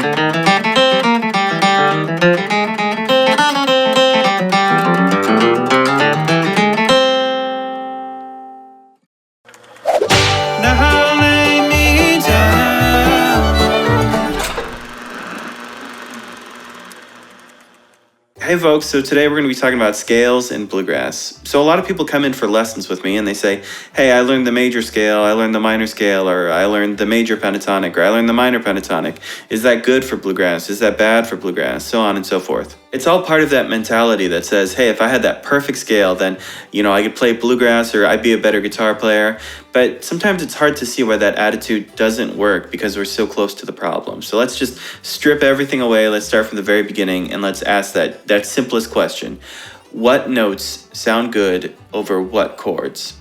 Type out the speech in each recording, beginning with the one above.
Now lay me down. Hey folks, so today we're going to be talking about scales in bluegrass. So a lot of people come in for lessons with me and they say, hey, I learned the major scale, I learned the minor scale, or I learned the major pentatonic, or I learned the minor pentatonic. Is that good for bluegrass? Is that bad for bluegrass? So on and so forth. It's all part of that mentality that says, hey, if I had that perfect scale, then, I could play bluegrass or I'd be a better guitar player. But sometimes it's hard to see why that attitude doesn't work because we're so close to the problem. So let's just strip everything away. Let's start from the very beginning and let's ask that simplest question. What notes sound good over what chords?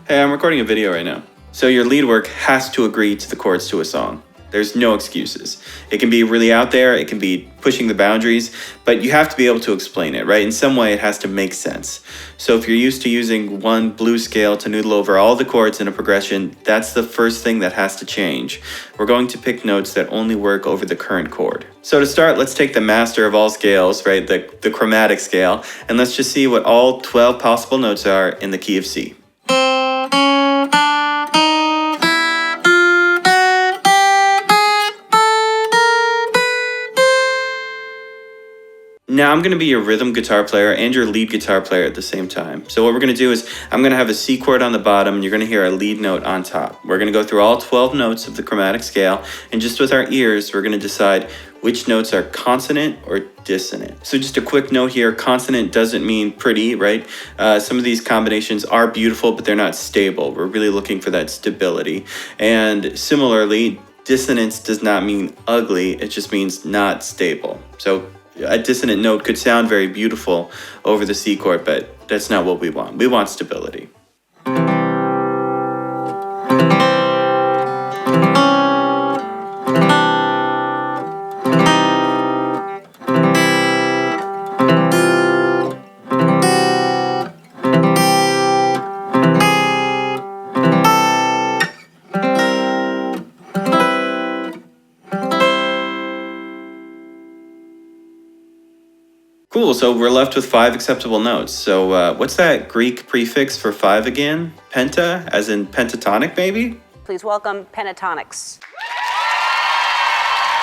Hey, I'm recording a video right now. So your lead work has to agree to the chords to a song. There's no excuses. It can be really out there, it can be pushing the boundaries, but you have to be able to explain it, right? In some way it has to make sense. So if you're used to using one blues scale to noodle over all the chords in a progression, that's the first thing that has to change. We're going to pick notes that only work over the current chord. So to start, let's take the master of all scales, right? The chromatic scale, and let's just see what all 12 possible notes are in the key of C. Now I'm going to be your rhythm guitar player and your lead guitar player at the same time. So what we're going to do is I'm going to have a C chord on the bottom and you're going to hear a lead note on top. We're going to go through all 12 notes of the chromatic scale and just with our ears we're going to decide which notes are consonant or dissonant. So just a quick note here, consonant doesn't mean pretty, right? Some of these combinations are beautiful but they're not stable. We're really looking for that stability. And similarly, dissonance does not mean ugly, it just means not stable. So a dissonant note could sound very beautiful over the C chord, but that's not what we want. We want stability. Cool, so we're left with 5 acceptable notes. So what's that Greek prefix for 5 again? Penta, as in pentatonic maybe? Please welcome pentatonics.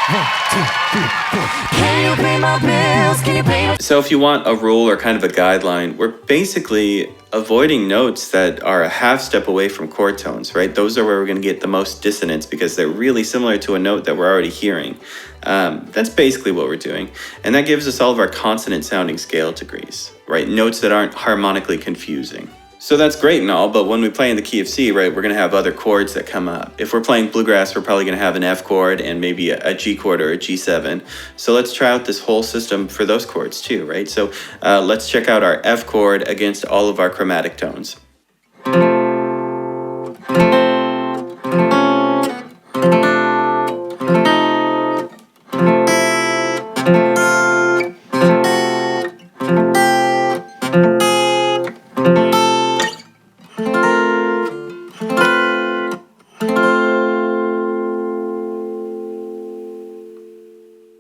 1, 2, 3, 4. Can you pay my bills? Can you pay my... So if you want a rule or kind of a guideline, we're basically avoiding notes that are a half step away from chord tones, right? Those are where we're going to get the most dissonance because they're really similar to a note that we're already hearing. That's basically what we're doing. And that gives us all of our consonant sounding scale degrees, right? Notes that aren't harmonically confusing. So that's great and all, but when we play in the key of C, right, we're going to have other chords that come up. If we're playing bluegrass, we're probably going to have an F chord and maybe a G chord or a G7. So let's try out this whole system for those chords too, right? So let's check out our F chord against all of our chromatic tones.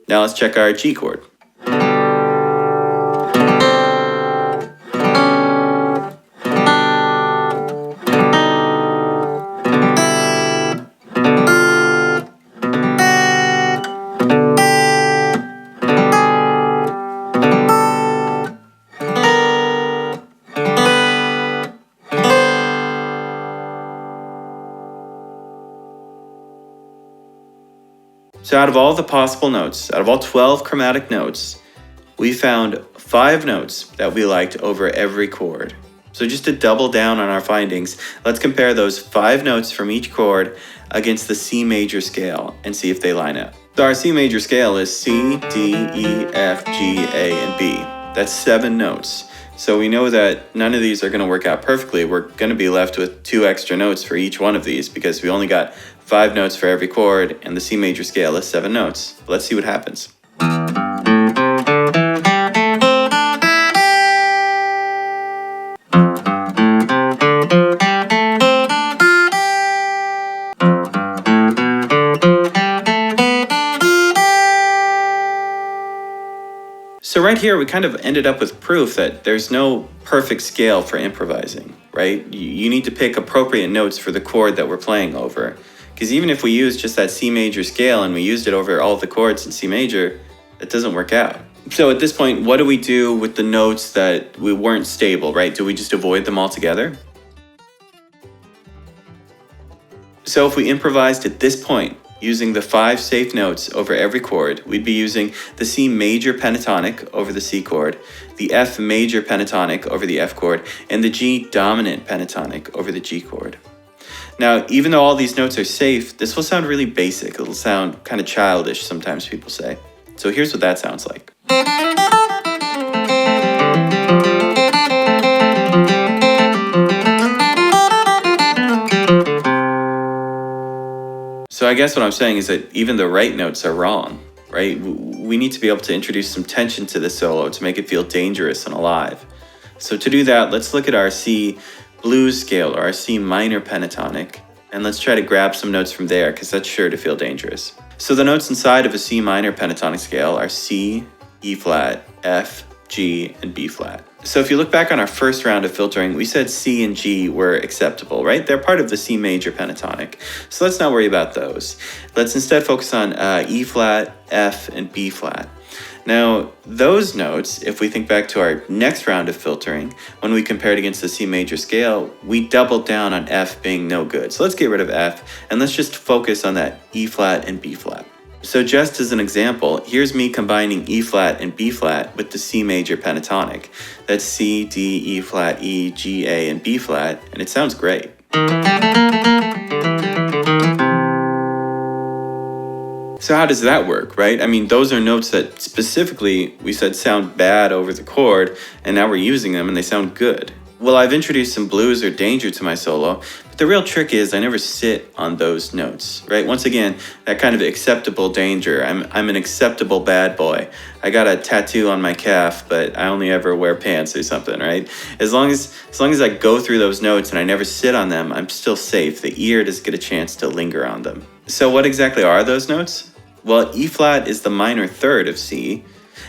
Now let's check our G chord. So out of all the possible notes, out of all 12 chromatic notes, we found 5 notes that we liked over every chord. So just to double down on our findings, let's compare those 5 notes from each chord against the C major scale and see if they line up. So our C major scale is C, D, E, F, G, A, and B. That's 7 notes. So we know that none of these are going to work out perfectly. We're going to be left with 2 extra notes for each one of these because we only got 5 notes for every chord and the C major scale is 7 notes. Let's see what happens. So right here, we kind of ended up with proof that there's no perfect scale for improvising, right? You need to pick appropriate notes for the chord that we're playing over. Because even if we use just that C major scale and we used it over all of the chords in C major, it doesn't work out. So at this point, what do we do with the notes that we weren't stable, right? Do we just avoid them altogether? So if we improvised at this point, using the 5 safe notes over every chord, we'd be using the C major pentatonic over the C chord, the F major pentatonic over the F chord, and the G dominant pentatonic over the G chord. Now, even though all these notes are safe, this will sound really basic. It'll sound kind of childish, sometimes people say. So here's what that sounds like. So I guess what I'm saying is that even the right notes are wrong, right? We need to be able to introduce some tension to the solo to make it feel dangerous and alive. So to do that, let's look at our C blues scale or our C minor pentatonic, and let's try to grab some notes from there because that's sure to feel dangerous. So the notes inside of a C minor pentatonic scale are C, E flat, F, G, and B flat. So if you look back on our first round of filtering, we said C and G were acceptable, right? They're part of the C major pentatonic. So let's not worry about those. Let's instead focus on E flat, F, and B flat. Now, those notes, if we think back to our next round of filtering, when we compared against the C major scale, we doubled down on F being no good. So let's get rid of F, and let's just focus on that E flat and B flat. So just as an example, here's me combining E flat and B flat with the C major pentatonic. That's C, D, E flat, E, G, A, and B flat, and it sounds great. So how does that work, right? I mean, those are notes that specifically we said sound bad over the chord, and now we're using them and they sound good. Well, I've introduced some blues or danger to my solo, but the real trick is I never sit on those notes, right? Once again, that kind of acceptable danger. I'm an acceptable bad boy. I got a tattoo on my calf, but I only ever wear pants or something, right? As long as I go through those notes and I never sit on them, I'm still safe. The ear doesn't get a chance to linger on them. So what exactly are those notes? Well, E flat is the minor third of C,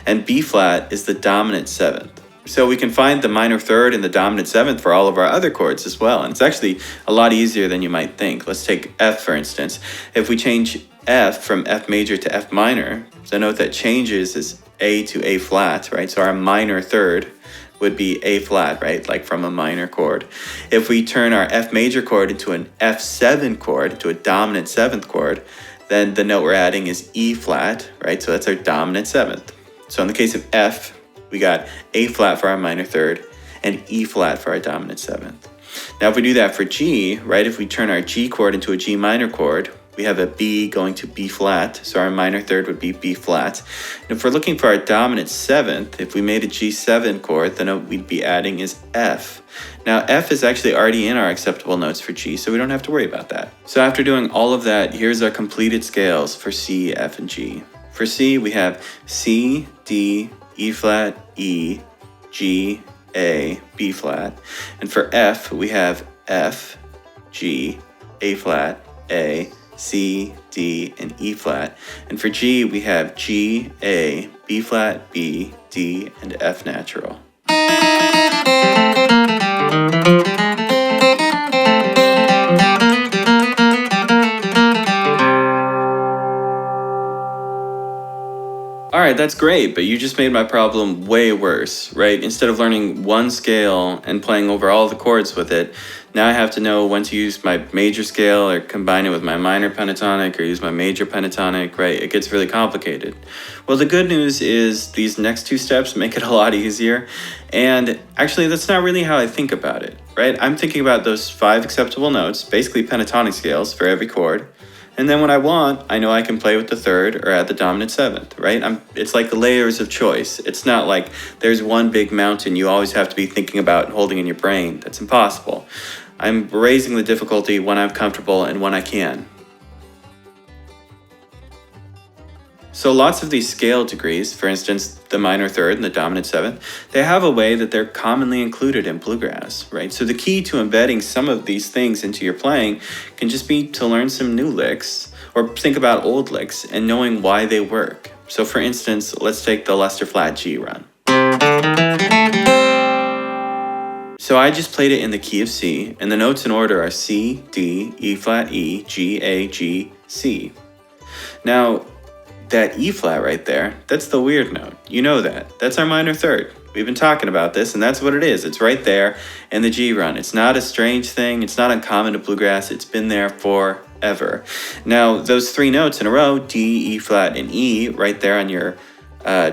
and B flat is the dominant seventh. So we can find the minor third and the dominant seventh for all of our other chords as well. And it's actually a lot easier than you might think. Let's take F, for instance. If we change F from F major to F minor, the note that changes is A to A flat, right? So our minor third would be A flat, right? Like from a minor chord. If we turn our F major chord into an F7 chord, into a dominant seventh chord, then the note we're adding is E flat, right? So that's our dominant seventh. So in the case of F, we got A flat for our minor third and E flat for our dominant seventh. Now if we do that for G, right, if we turn our G chord into a G minor chord, we have a B going to B flat, so our minor third would be B flat. And if we're looking for our dominant seventh, if we made a G7 chord, the note we'd be adding is F. Now F is actually already in our acceptable notes for G, so we don't have to worry about that. So after doing all of that, here's our completed scales for C, F, and G. For C, we have C, D, E flat, E, G, A, B flat. And for F, we have F, G, A flat, A, C, D, and E flat. And for G, we have G, A, B flat, B, D, and F natural. All right, that's great, but you just made my problem way worse, right? Instead of learning one scale and playing over all the chords with it, now I have to know when to use my major scale or combine it with my minor pentatonic or use my major pentatonic, right? It gets really complicated. Well, the good news is these next two steps make it a lot easier. And actually, that's not really how I think about it, right? I'm thinking about those 5 acceptable notes, basically pentatonic scales for every chord. And then when I want, I know I can play with the third or add the dominant seventh, right? It's like layers of choice. It's not like there's one big mountain you always have to be thinking about and holding in your brain. That's impossible. I'm raising the difficulty when I'm comfortable and when I can. So lots of these scale degrees, for instance, the minor third and the dominant seventh, they have a way that they're commonly included in bluegrass, right? So the key to embedding some of these things into your playing can just be to learn some new licks or think about old licks and knowing why they work. So for instance, let's take the Leicester flat G run. So I just played it in the key of C, and the notes in order are C, D, E flat, E, G, A, G, C. Now, that E flat right there, that's the weird note. You know that. That's our minor third. We've been talking about this, and that's what it is. It's right there in the G run. It's not a strange thing. It's not uncommon to bluegrass. It's been there forever. Now, those three notes in a row, D, E flat, and E, right there on your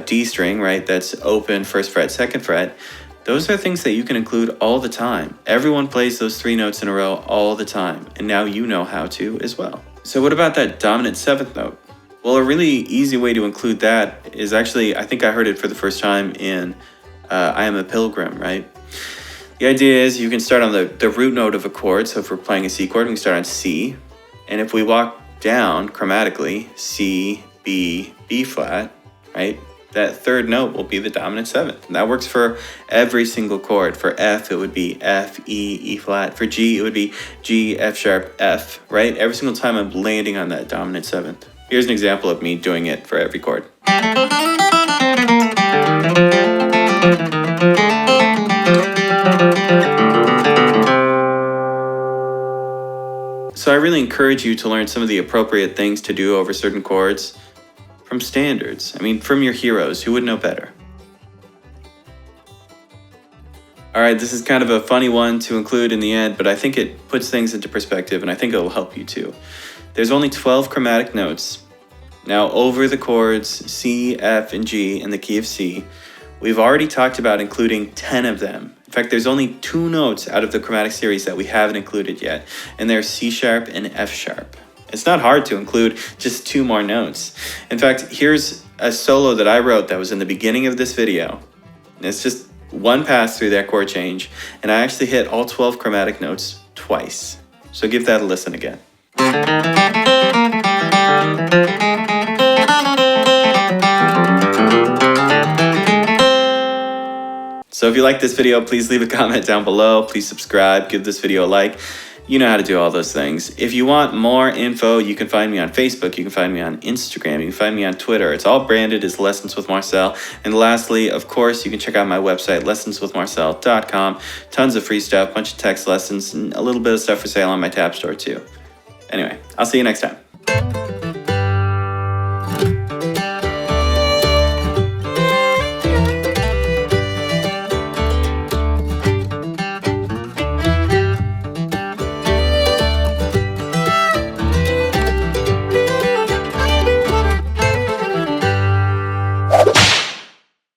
D string, right? That's open, first fret, second fret. Those are things that you can include all the time. Everyone plays those three notes in a row all the time, and now you know how to as well. So what about that dominant seventh note? Well, a really easy way to include that is actually, I think I heard it for the first time in I Am a Pilgrim, right? The idea is you can start on the root note of a chord. So if we're playing a C chord, we can start on C. And if we walk down chromatically, C, B, B flat, right? That third note will be the dominant seventh. And that works for every single chord. For F, it would be F, E, E flat. For G, it would be G, F sharp, F, right? Every single time I'm landing on that dominant seventh. Here's an example of me doing it for every chord. So I really encourage you to learn some of the appropriate things to do over certain chords from standards. I mean, from your heroes. Who would know better? All right, this is kind of a funny one to include in the end, but I think it puts things into perspective, and I think it will help you too. There's only 12 chromatic notes. Now, over the chords C, F, and G in the key of C, we've already talked about including 10 of them. In fact, there's only 2 notes out of the chromatic series that we haven't included yet, and they're C sharp and F sharp. It's not hard to include just 2 more notes. In fact, here's a solo that I wrote that was in the beginning of this video. And it's just one pass through that chord change, and I actually hit all 12 chromatic notes twice. So give that a listen again. So if you like this video, please leave a comment down below. Please subscribe, give this video a like. You know how to do all those things. If you want more info, you can find me on Facebook. You can find me on Instagram. You can find me on Twitter. It's all branded as Lessons with Marcel. And lastly, of course, you can check out my website, lessonswithmarcel.com. Tons of free stuff, bunch of text lessons, and a little bit of stuff for sale on my tab store too. Anyway, I'll see you next time.